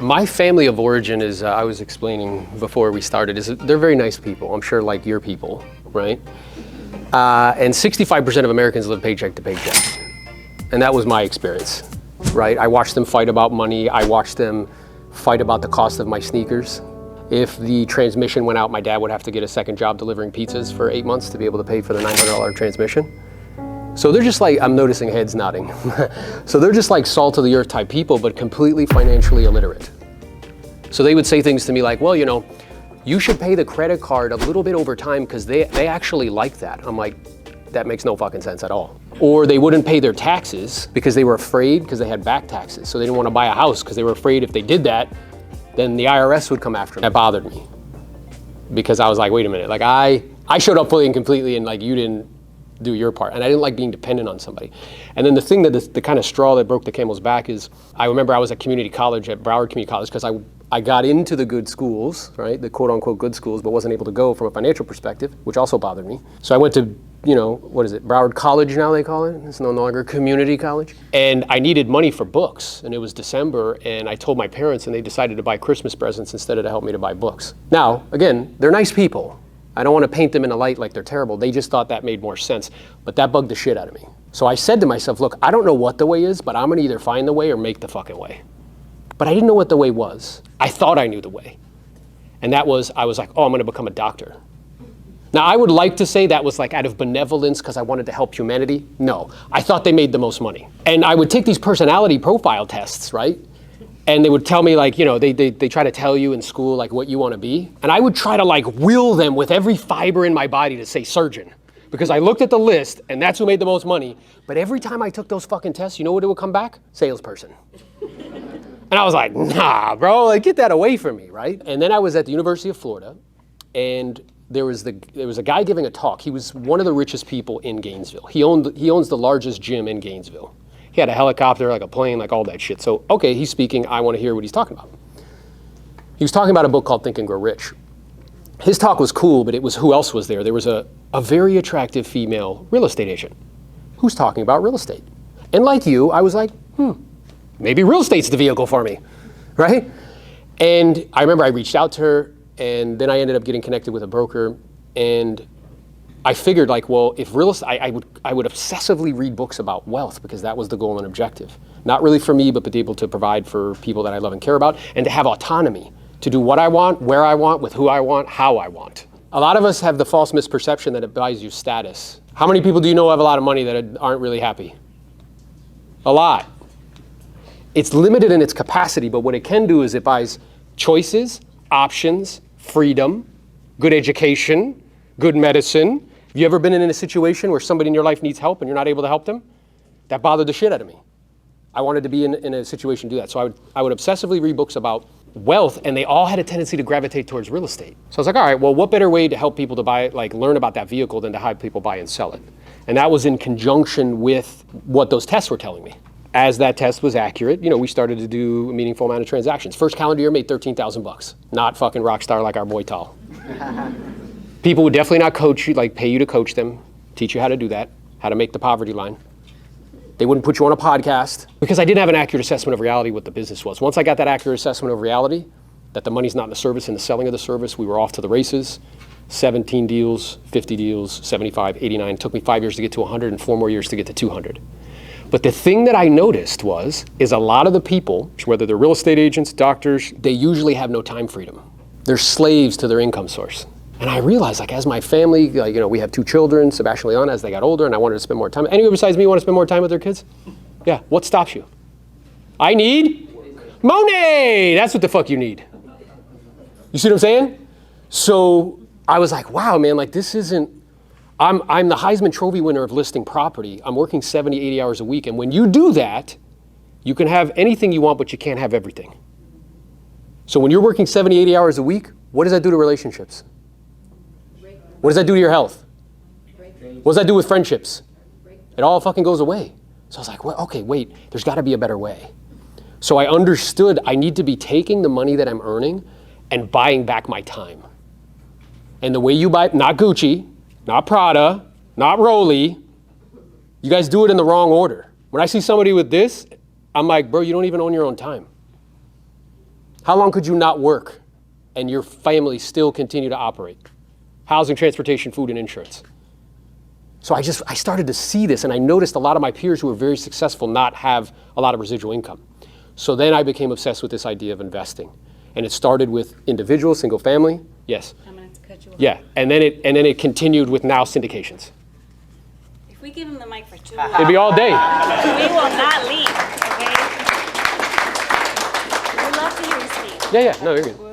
My family of origin is, I was explaining before we started, is they're very nice people. I'm sure like your people, right? And 65% of Americans live paycheck to paycheck. And that was my experience, right? I watched them fight about money. I watched them fight about the cost of my sneakers. If the transmission went out, my dad would have to get a second job delivering pizzas for 8 months to be able to pay for the $900 transmission. So they're just like, I'm noticing heads nodding. So they're just like salt of the earth type people, but completely financially illiterate. So they would say things to me like, well, you know, you should pay the credit card a little bit over time because they actually like that. I'm like, that makes no fucking sense at all. Or they wouldn't pay their taxes because they were afraid because they had back taxes. So they didn't want to buy a house because they were afraid if they did that, then the IRS would come after them. That bothered me because I was like, wait a minute, like I showed up fully and completely and like you didn't do your part. And I didn't like being dependent on somebody. And then the thing that the kind of straw that broke the camel's back is, I remember I was at community college, at Broward Community College, because I got into the good schools, right? The quote unquote good schools, but wasn't able to go from a financial perspective, which also bothered me. So I went to, you know, what is it? Broward College now they call it. It's no longer community college. And I needed money for books and it was December and I told my parents and they decided to buy Christmas presents instead of to help me to buy books. Now, again, they're nice people. I don't want to paint them in a light like they're terrible. They just thought that made more sense, but that bugged the shit out of me. So I said to myself, look, I don't know what the way is, but I'm gonna either find the way or make the fucking way. But I didn't know what the way was. I thought I knew the way. And that was, I was like, oh, I'm gonna become a doctor. Now I would like to say that was like out of benevolence because I wanted to help humanity. No, I thought they made the most money. And I would take these personality profile tests, right? And they would tell me like, you know, they try to tell you in school like what you want to be. And I would try to like will them with every fiber in my body to say surgeon. Because I looked at the list and that's who made the most money. But every time I took those fucking tests, you know what it would come back? Salesperson. And I was like, nah, bro, like get that away from me, right? And then I was at the University of Florida and there was a guy giving a talk. He was one of the richest people in Gainesville. He owns the largest gym in Gainesville. He had a helicopter, like a plane, like all that shit. So, okay, he's speaking, I want to hear what he's talking about. He was talking about a book called Think and Grow Rich. His talk was cool, but it was who else was there? There was a very attractive female real estate agent who's talking about real estate. And like you, I was like, maybe real estate's the vehicle for me, right? And I remember I reached out to her, and then I ended up getting connected with a broker, and I figured like, well, if real estate, I would obsessively read books about wealth because that was the goal and objective. Not really for me, but to be able to provide for people that I love and care about and to have autonomy to do what I want, where I want, with who I want, how I want. A lot of us have the false misperception that it buys you status. How many people do you know have a lot of money that aren't really happy? A lot. It's limited in its capacity, but what it can do is it buys choices, options, freedom, good education, good medicine. Have you ever been in a situation where somebody in your life needs help and you're not able to help them? That bothered the shit out of me. I wanted to be in a situation to do that. So I would obsessively read books about wealth and they all had a tendency to gravitate towards real estate. So I was like, all right, well, what better way to help people to buy, like learn about that vehicle than to help people buy and sell it? And that was in conjunction with what those tests were telling me. As that test was accurate, you know, we started to do a meaningful amount of transactions. First calendar year made 13,000 bucks. Not fucking rock star like our boy Tal. People would definitely not coach you, like pay you to coach them, teach you how to do that, how to make the poverty line. They wouldn't put you on a podcast because I didn't have an accurate assessment of reality what the business was. Once I got that accurate assessment of reality, that the money's not in the service and the selling of the service, we were off to the races. 17 deals, 50 deals, 75, 89. It took me 5 years to get to 100 and 4 more years to get to 200. But the thing that I noticed is a lot of the people, whether they're real estate agents, doctors, they usually have no time freedom. They're slaves to their income source. And I realized, like, as my family, like, you know, we have 2 children, Sebastian and Leon, as they got older, and I wanted to spend more time. Anyone besides me want to spend more time with their kids? Yeah, what stops you? I need money! That's what the fuck you need. You see what I'm saying? So I was like, wow, man, like this isn't, I'm the Heisman Trophy winner of listing property. I'm working 70, 80 hours a week. And when you do that, you can have anything you want, but you can't have everything. So when you're working 70, 80 hours a week, what does that do to relationships? What does that do to your health? What does that do with friendships? It all fucking goes away. So I was like, well, okay, wait, there's gotta be a better way. So I understood I need to be taking the money that I'm earning and buying back my time. And the way you buy, not Gucci, not Prada, not Rolly, you guys do it in the wrong order. When I see somebody with this, I'm like, bro, you don't even own your own time. How long could you not work and your family still continue to operate? Housing, transportation, food, and insurance. So I started to see this, and I noticed a lot of my peers who were very successful not have a lot of residual income. So then I became obsessed with this idea of investing. And it started with individual, single family. Yes. I'm going to cut you off. Yeah, and then it continued with now syndications. If we give him the mic for too long, It'd be all day. we will not leave, okay? We love to hear you speak. Yeah, no, you're good.